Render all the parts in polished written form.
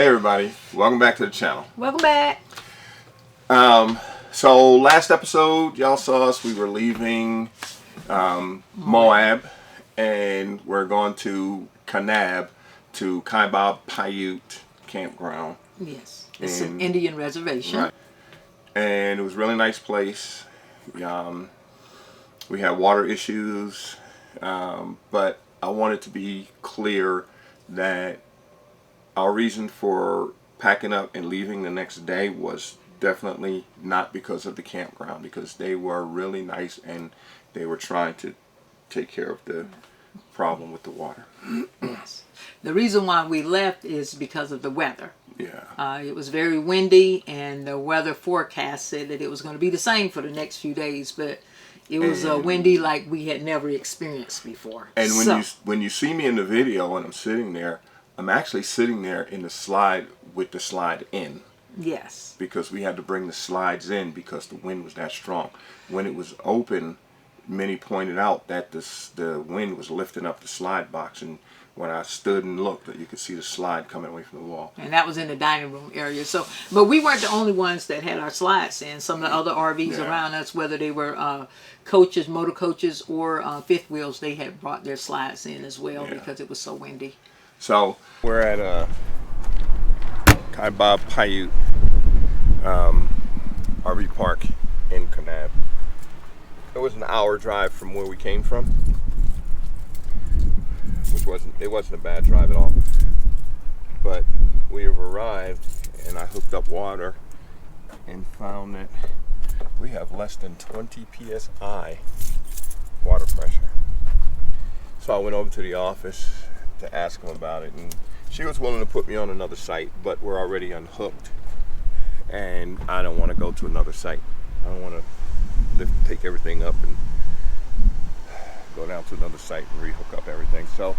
Hey everybody, welcome back to the channel. Welcome back. So last episode, y'all saw us. We were leaving Moab, and we're going to Kanab to Kaibab Paiute campground. Yes, it's an Indian reservation. Right. And it was a really nice place. We had water issues, but I wanted to be clear that our reason for packing up and leaving the next day was definitely not because of the campground, because they were really nice and they were trying to take care of the problem with the water. Yes. The reason why we left is because of the weather. Yeah. It was very windy, and the weather forecast said that it was going to be the same for the next few days, but it was windy like we had never experienced before. And when you see me in the video and I'm sitting there, I'm actually sitting there in the slide with the slide in. Yes. Because we had to bring the slides in because the wind was that strong. When it was open, many pointed out that the wind was lifting up the slide box, and when I stood and looked, that you could see the slide coming away from the wall. And that was in the dining room area. So, but we weren't the only ones that had our slides in. Some of the other RVs around us, whether they were coaches, motor coaches, or fifth wheels, they had brought their slides in as well because it was so windy. So we're at Kaibab Paiute RV park in Kanab. It was an hour drive from where we came from, which wasn't a bad drive at all. But we have arrived, and I hooked up water and found that we have less than 20 psi water pressure. So I went over to the office to ask them about it, and she was willing to put me on another site, but we're already unhooked, and I don't want to go to another site. I don't want to take everything up and go down to another site and rehook up everything. So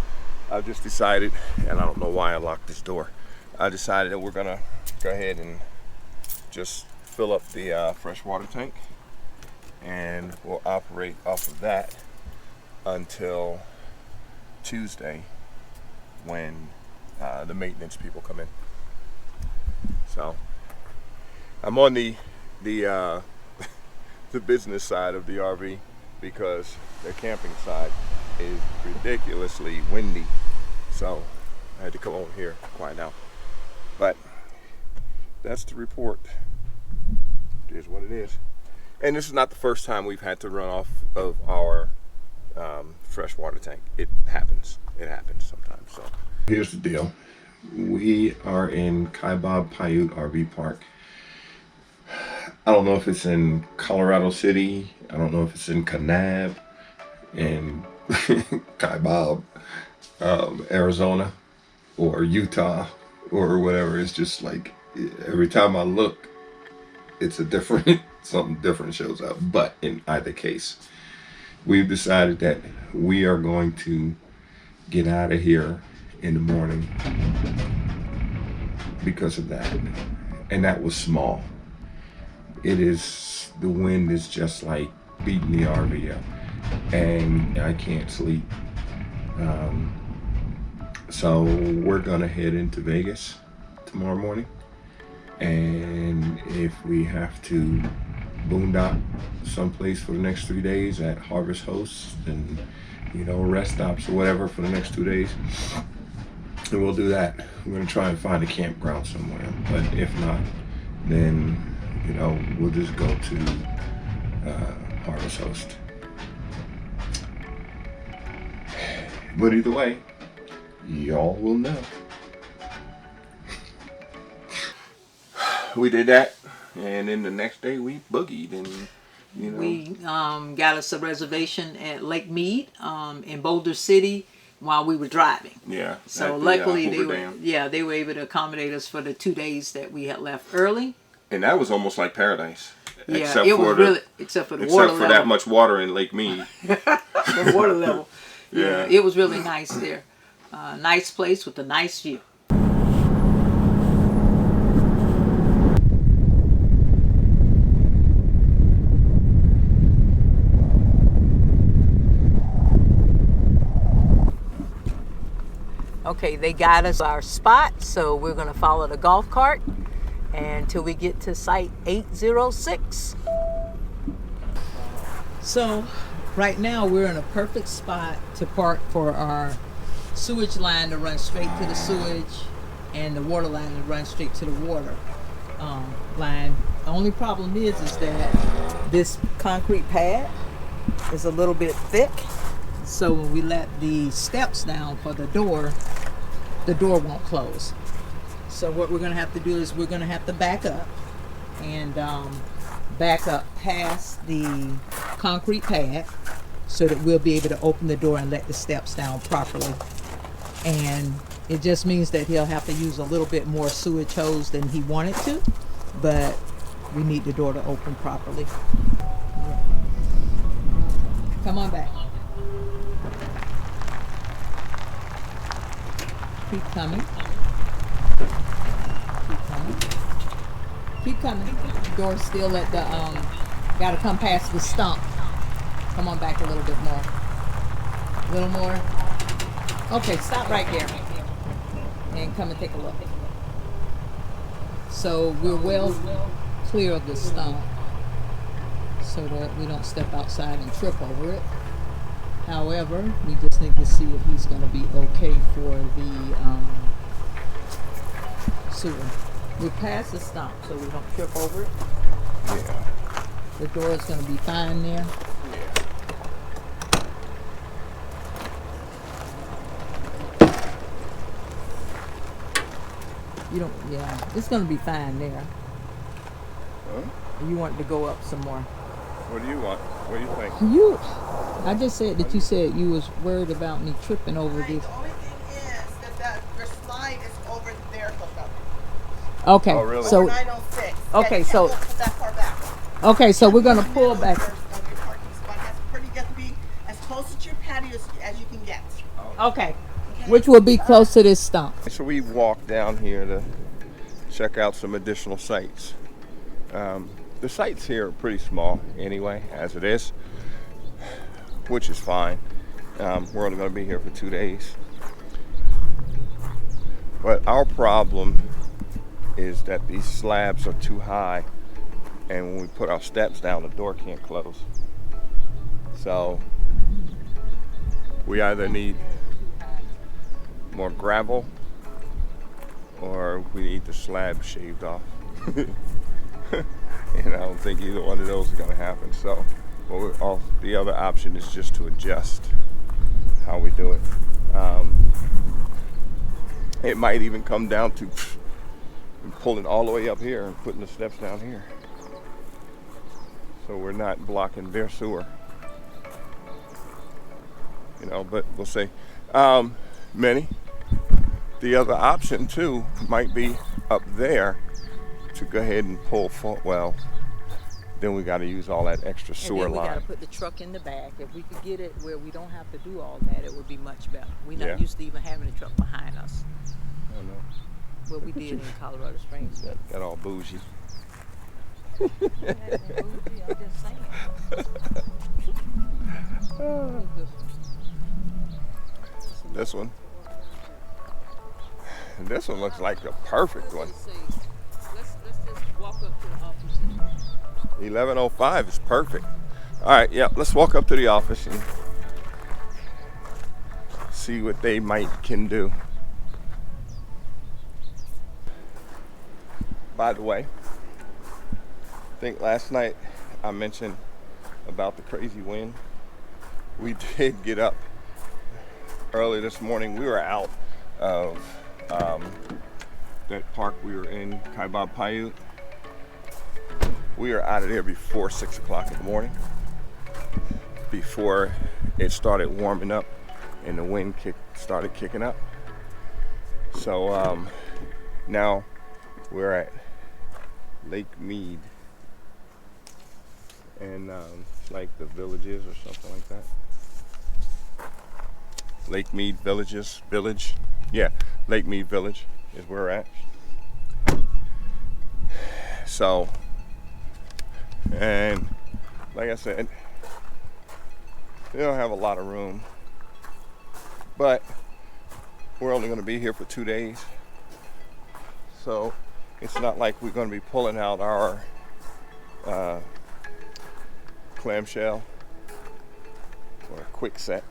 I've just decided, and I don't know why I locked this door, I decided that we're gonna go ahead and just fill up the freshwater tank, and we'll operate off of that until Tuesday when the maintenance people come in. So I'm on the the business side of the RV because the camping side is ridiculously windy. So I had to come over here to quiet down. But that's the report. It is what it is. And this is not the first time we've had to run off of our freshwater tank. It happens. It happens sometimes. So here's the deal. We are in Kaibab Paiute RV Park. I don't know if it's in Colorado City. I don't know if it's in Kanab, in Kaibab, Arizona, or Utah, or whatever. It's just like every time I look, it's a different, something different shows up. But in either case, we've decided that we are going to get out of here in the morning because of that. And that was small. The wind is just like beating the RV up, and I can't sleep. So we're gonna head into Vegas tomorrow morning, and if we have to boondock someplace for the next 3 days at Harvest Hosts and rest stops or whatever for the next 2 days, then we'll do that. We're gonna try and find a campground somewhere, but if not, then we'll just go to Harvest Host. But either way, y'all will know. We did that, and then the next day we boogied, and we got us a reservation at Lake Mead in Boulder City while we were driving. Yeah. So luckily they were able to accommodate us for the 2 days that we had left early. And that was almost like paradise. Yeah, except for the water level. Except for that much water in Lake Mead. The water level. Yeah, it was really nice there. Nice place with a nice view. Okay, they got us our spot, so we're gonna follow the golf cart until we get to site 806. So right now we're in a perfect spot to park for our sewage line to run straight to the sewage and the water line to run straight to the water line. The only problem is that this concrete pad is a little bit thick, so when we let the steps down for the door won't close. So what we're gonna have to do is we're gonna have to back up and back up past the concrete pad so that we'll be able to open the door and let the steps down properly. And it just means that he'll have to use a little bit more sewage hose than he wanted to, but we need the door to open properly. Come on back. Keep coming. Keep coming. Keep coming. The door's still at the, gotta come past the stump. Come on back a little bit more. A little more. Okay, stop right there. And come and take a look. So we're well clear of the stump so that we don't step outside and trip over it. However, we just need to see if he's going to be okay for the sewer. We're past the stump so we don't trip over it. Yeah. The door is going to be fine there. You don't, yeah, it's going to be fine there. Huh? You want it to go up some more. What do you want? What do you think? I just said that you said you was worried about me tripping over Right, this. the only thing is that your slide is over there hookup. Okay, Oh, really? so Over 906. okay, you so- can't go that far back. okay, so we're gonna pull back. Your parking spot has pretty got to be as close to your patio as you can get. Okay, which will be close to this stump. So we walked down here to check out some additional sites. The sites here are pretty small anyway, as it is, which is fine. We're only going to be here for 2 days. But our problem is that these slabs are too high, and when we put our steps down, the door can't close. So we either need more gravel or we need the slab shaved off. And I don't think either one of those is going to happen. So the other option is just to adjust how we do it. It might even come down to pulling all the way up here and putting the steps down here, so we're not blocking their sewer. But we'll see. Manny, the other option too might be up there to go ahead and pull well, then we got to use all that extra sewer and then we line. got to put the truck in the back. If we could get it where we don't have to do all that, it would be much better. We're not Yeah. used to even having a truck behind us. I don't know. What we did in Colorado Springs. Got all bougie. I'm just saying. This one. This one looks like the perfect one. Let's just walk up to the office. 11:05 is perfect. All right, yeah, let's walk up to the office and see what they can do. By the way, I think last night I mentioned about the crazy wind. We did get up early this morning. We were out of that park we were in, Kaibab Paiute. We were out of there before 6 o'clock in the morning, before it started warming up and the wind started kicking up. So now we're at Lake Mead, and it's like the Villages or something like that. Lake Mead Village. Yeah, Lake Mead Village is where we're at. So, and like I said, they don't have a lot of room, but we're only going to be here for 2 days. So it's not like we're going to be pulling out our clamshell for a quick set.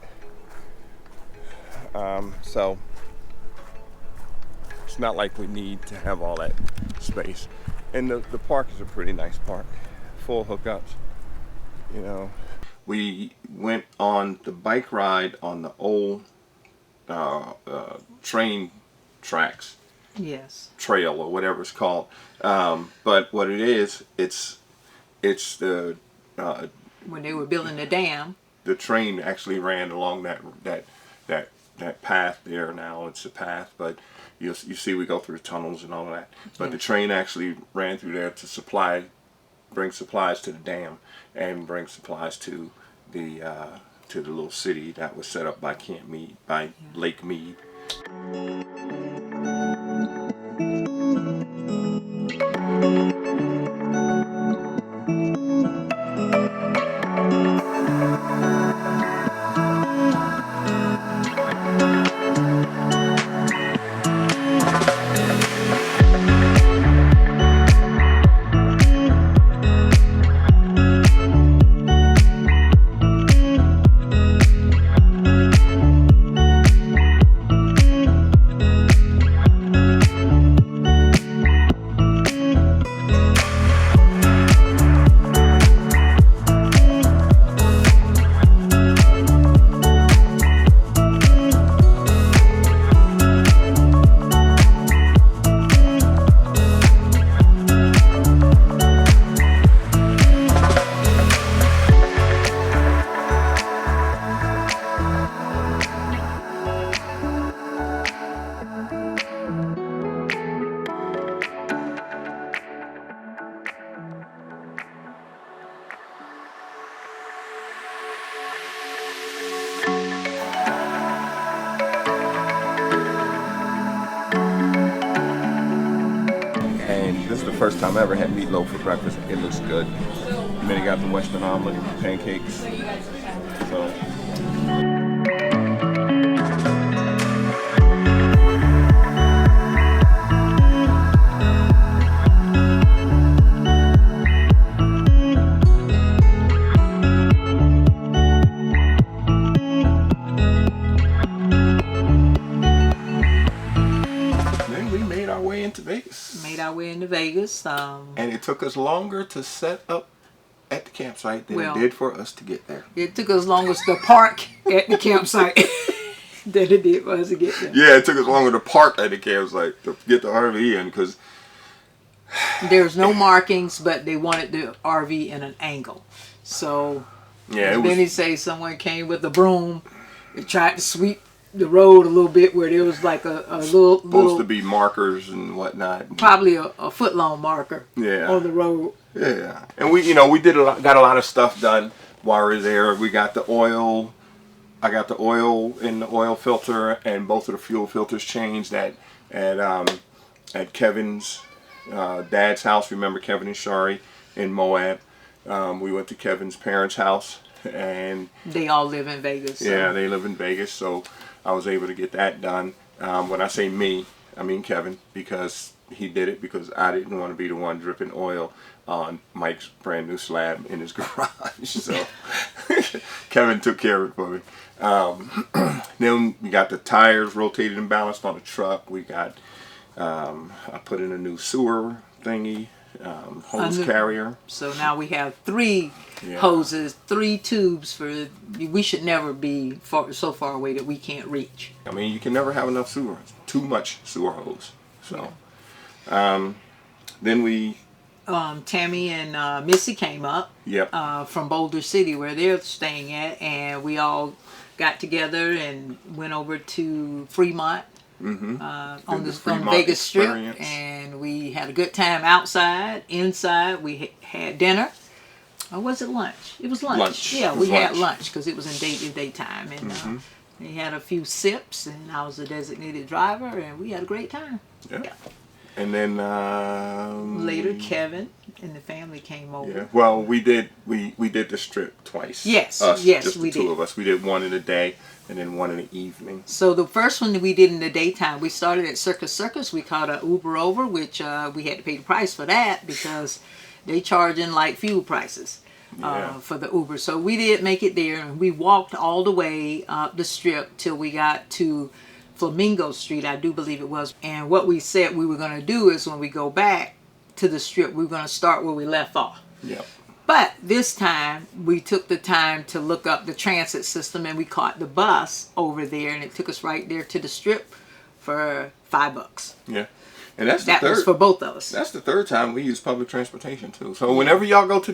So it's not like we need to have all that space. And the park is a pretty nice park, full hookups, you know. We went on the bike ride on the old train tracks. Yes. Trail or whatever it's called. But what it is, it's the When they were building the dam. the train actually ran along that path there. Now it's a path, but you see we go through tunnels and all of that. But the train actually ran through there to bring supplies to the dam and bring supplies to the little city that was set up by Lake Mead. This is the first time I ever had meatloaf for breakfast. It looks good. And then you got the Western omelet, pancakes. So. Made our way into Vegas. And it took us longer to set up at the campsite than it did for us to get there. It took us longer to park at the campsite than it did for us to get there. Yeah, it took us longer to park at the campsite to get the RV in because there's no markings, but they wanted the RV in an angle. So, yeah, as Benny say, someone came with a broom and tried to sweep the road a little bit where there was like a little supposed to be markers and whatnot. Probably a foot long marker. Yeah. On the road. Yeah, and we got a lot of stuff done while we were there. We got the oil. I got the oil in the oil filter and both of the fuel filters changed at Kevin's dad's house. Remember Kevin and Shari in Moab? We went to Kevin's parents' house and they all live in Vegas. So. Yeah, they live in Vegas, so I was able to get that done. When I say me, I mean Kevin, because he did it because I didn't want to be the one dripping oil on Mike's brand new slab in his garage. So Kevin took care of it for me. Then we got the tires rotated and balanced on the truck. We got, I put in a new sewer thingy, hose carrier. So now we have 3 hoses, 3 tubes for. We should never be so far away that we can't reach. I mean, you can never have enough sewer. Too much sewer hose. So, then we. Tammy and Missy came up. Yep. From Boulder City where they're staying at, and we all got together and went over to Fremont. On the Vegas Strip, and we had a good time outside. Inside, we had dinner. Or was it lunch? It was lunch. Yeah, we had lunch because it was in daytime, and we had a few sips. And I was a designated driver, and we had a great time. Yeah. And then later, Kevin and the family came over. Yeah. Well, we did the strip twice. Yes, Us, yes, just the we two did. of us. We did one in the day and then one in the evening. So the first one that we did in the daytime, we started at Circus. We caught a Uber over, which we had to pay the price for that because they charging like fuel prices for the Uber. So we did make it there, and we walked all the way up the strip till we got to Flamingo Street, I do believe it was. And what we said we were going to do is when we go back to the strip, we were going to start where we left off. Yep. But this time, we took the time to look up the transit system, and we caught the bus over there, and it took us right there to the strip for $5. Yeah. And that's the That third. was for both of us. That's the third time we use public transportation too. So whenever y'all go to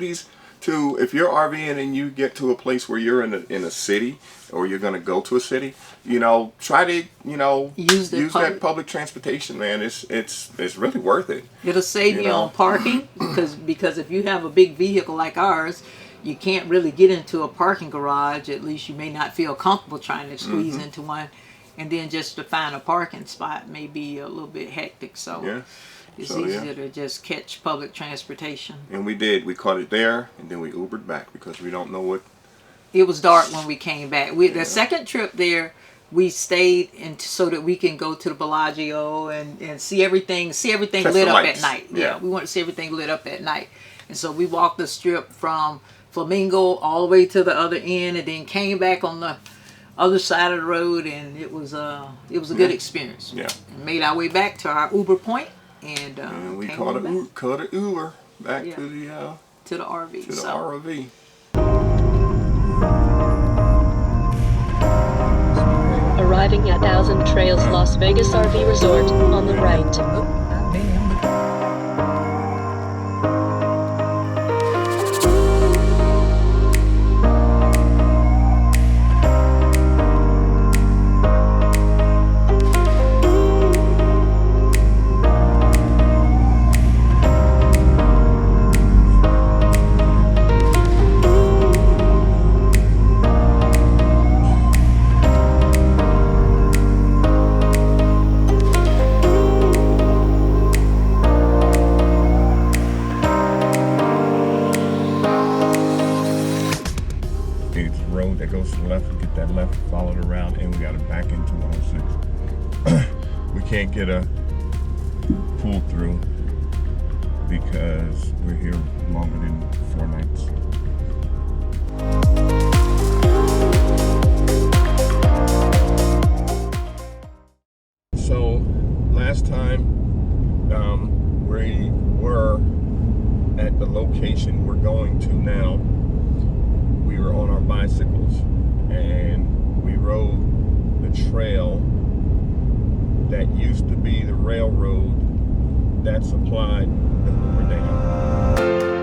if you're RVing and you get to a place where you're in a city or you're gonna go to a city, try to use that public transportation, man. It's really worth it. It'll save you on parking because if you have a big vehicle like ours, you can't really get into a parking garage. At least you may not feel comfortable trying to squeeze into one. And then just to find a parking spot may be a little bit hectic. So it's easier to just catch public transportation. And we did. We caught it there, and then we Ubered back because we don't know what. It was dark when we came back. The second trip there, we stayed so that we can go to the Bellagio and see everything Catch lit the up lights. at night. Yeah, we wanted to see everything lit up at night. And so we walked the strip from Flamingo all the way to the other end, and then came back on the other side of the road, and it was a good experience. Yeah. And made our way back to our Uber point, and we came caught back an Uber back Yeah. to the RV. to the ROV. Arriving at Thousand Trails Las Vegas RV Resort on the right. Road that goes to the left, we get that left, follow it around, and we got to back into 106. We can't get a pull through because we're here longer than 4 nights. So last time we were at the location we're going to now. We were on our bicycles and we rode the trail that used to be the railroad that supplied the Hoover Dam.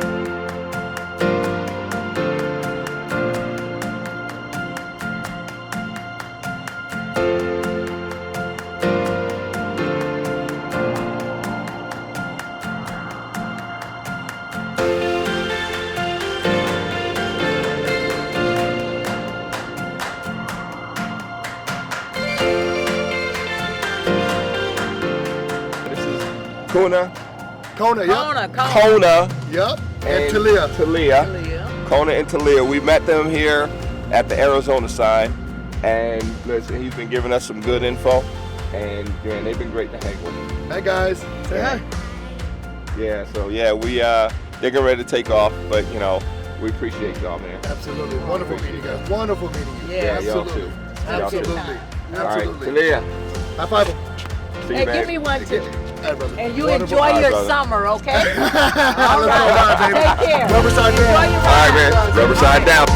Kona, Yep. And Talia. Kona and Talia. We met them here at the Arizona side, and listen, he's been giving us some good info, and man, they've been great to hang with. Hey guys, say hi. Yeah, so yeah, they're getting ready to take off, but we appreciate y'all, man. Absolutely. Wonderful meeting you guys. Wonderful meeting you. Yeah, y'all too. Absolutely. All right, Absolutely. Talia. High five them. See you, Hey, man. give me one too. Hey, brother. And you Wonderful. enjoy your brother. summer, okay? All All right, right. baby. Take care. Riverside Enjoy down. your All right, ride. man. Riverside down.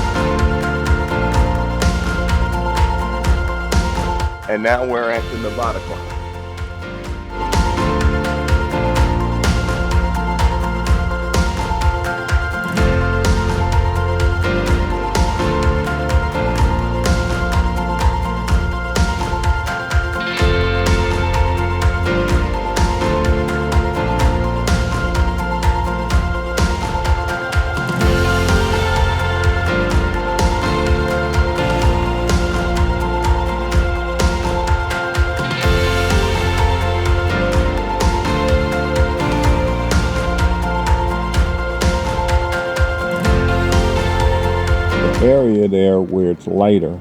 And now we're at the Nevada Club. area there where it's lighter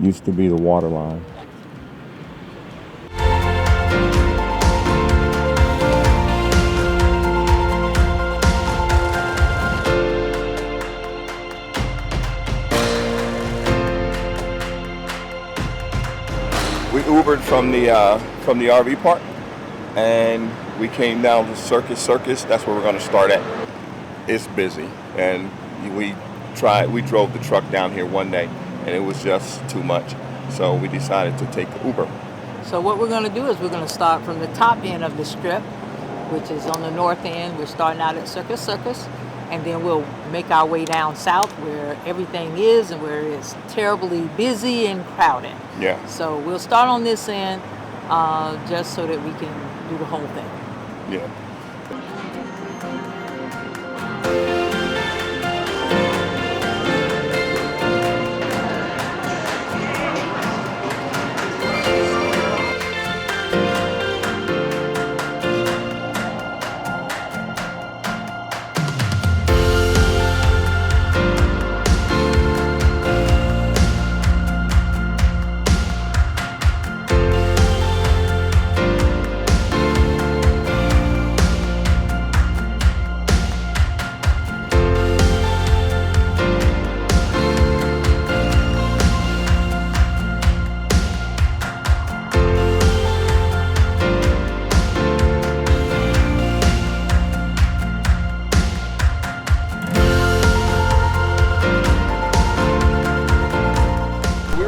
used to be the water line. We Ubered from the RV park, and we came down to Circus. That's where we're going to start at. It's busy, and we drove the truck down here one day, and it was just too much. So we decided to take Uber. So what we're going to do is we're going to start from the top end of the strip, which is on the north end. We're starting out at Circus, and then we'll make our way down south where everything is and where it's terribly busy and crowded. Yeah. So we'll start on this end just so that we can do the whole thing. Yeah.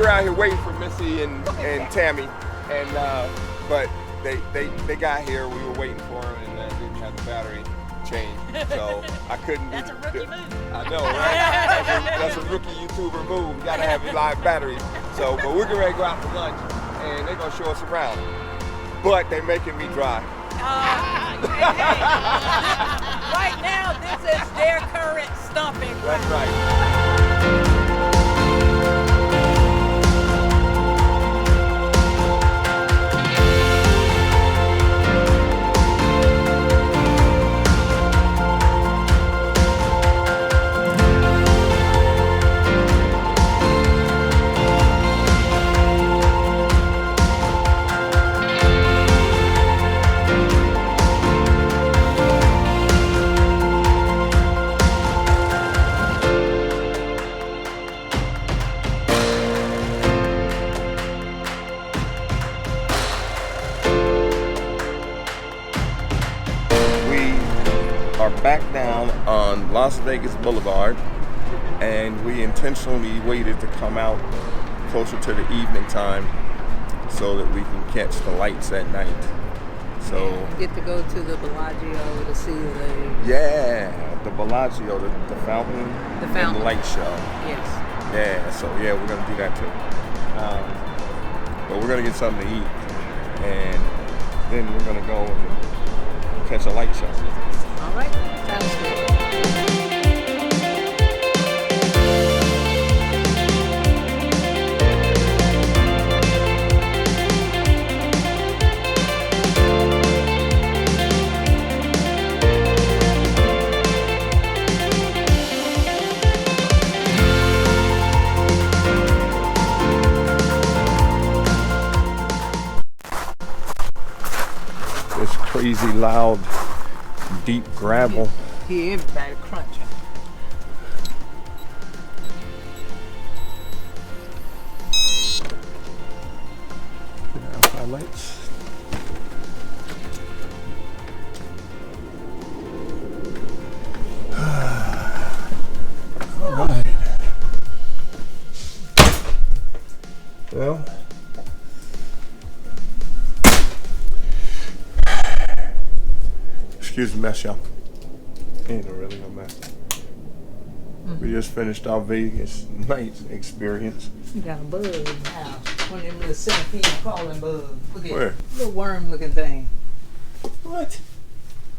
Out here waiting for Missy and Tammy, and but they got here. We were waiting for them, and didn't have the battery changed, so I couldn't. That's a rookie move. I know, right? That's a rookie YouTuber move. You gotta have live batteries. So, but we're getting ready to go out for lunch, and they're gonna show us around. But they're making me drive. Right now, this is their current stomping ground. That's right. Back down on Las Vegas Boulevard, and we intentionally waited to come out closer to the evening time so that we can catch the lights at night. So Get to go to the Bellagio to see the the Bellagio, the fountain, and the light show. Yes. Yeah, so yeah, we're gonna do that too. But we're gonna get something to eat, and then we're gonna go and catch a light show. All right. Sounds good. This crazy loud, deep gravel. Hear everybody crunching. Outside lights. All right. Well. Excuse the mess, y'all. Ain't no really no mess. We just finished our Vegas night experience. You got a bug in the house. One of them little centipede crawling bugs. Look at Where? little worm looking thing. What?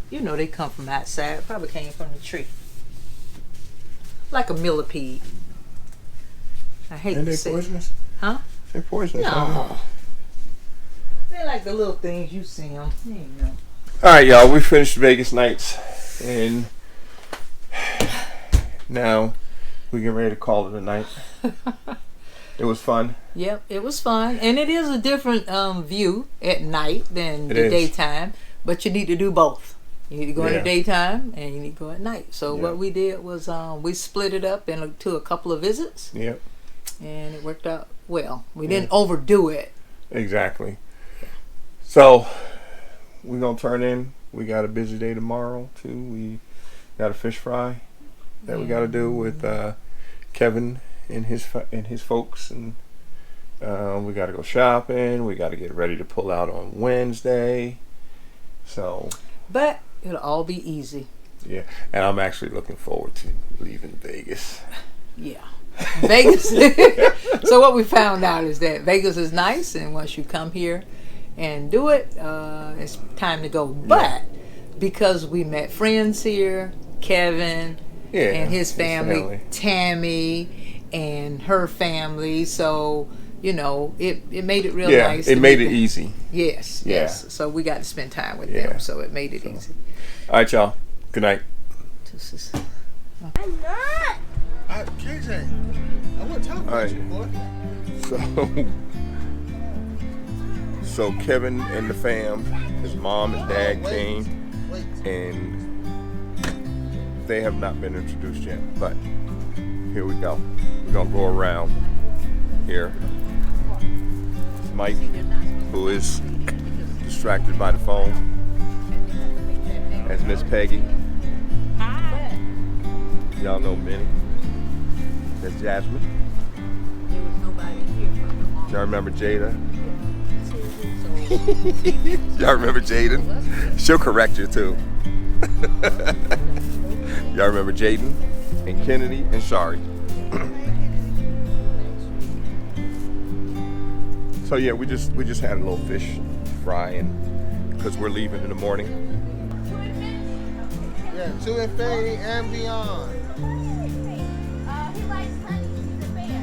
You know they come from outside. Probably came from the tree. Like a millipede. I hate And to they say it. poisonous? Huh? They're poisonous. No. They're like the little things you see them. You know. All right, y'all. We finished Vegas nights, and now we get ready to call it a night. It was fun. Yep, it was fun, and it is a different view at night than the daytime. But you need to do both. You need to go in the daytime, and you need to go at night. So what we did was we split it up into a couple of visits. Yep. And it worked out well. We didn't overdo it. Exactly. So we're gonna turn in. We got a busy day tomorrow too. We got a fish fry that we got to do with Kevin and his folks, and we got to go shopping. We got to get ready to pull out on Wednesday. So. But it'll all be easy. Yeah, and I'm actually looking forward to leaving Vegas. Yeah. Vegas. So what we found out is that Vegas is nice, and once you come here and do it, it's time to go. But because we met friends here, Kevin and his family, Tammy and her family, so you know it made it real nice. Yeah, it made it easy. Yes, yes. So we got to spend time with them, so it made it easy. All right, y'all. Good night. I'm not. KJ, I wasn't talking about you, boy. So Kevin and the fam, his mom and dad came, and they have not been introduced yet. But here we go. We're gonna go around here. It's Mike, who is distracted by the phone. That's Miss Peggy. Y'all know Minnie. That's Jasmine. There was nobody here from the mom. Y'all remember Jada? Y'all remember Jaden? She'll correct you too. Y'all remember Jaden and Kennedy and Shari? So yeah, we just had a little fish fry, and because we're leaving in the morning. Yeah, to infinity and beyond. He likes honey. He's a bear.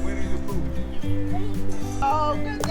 Winnie the Pooh. Oh, good.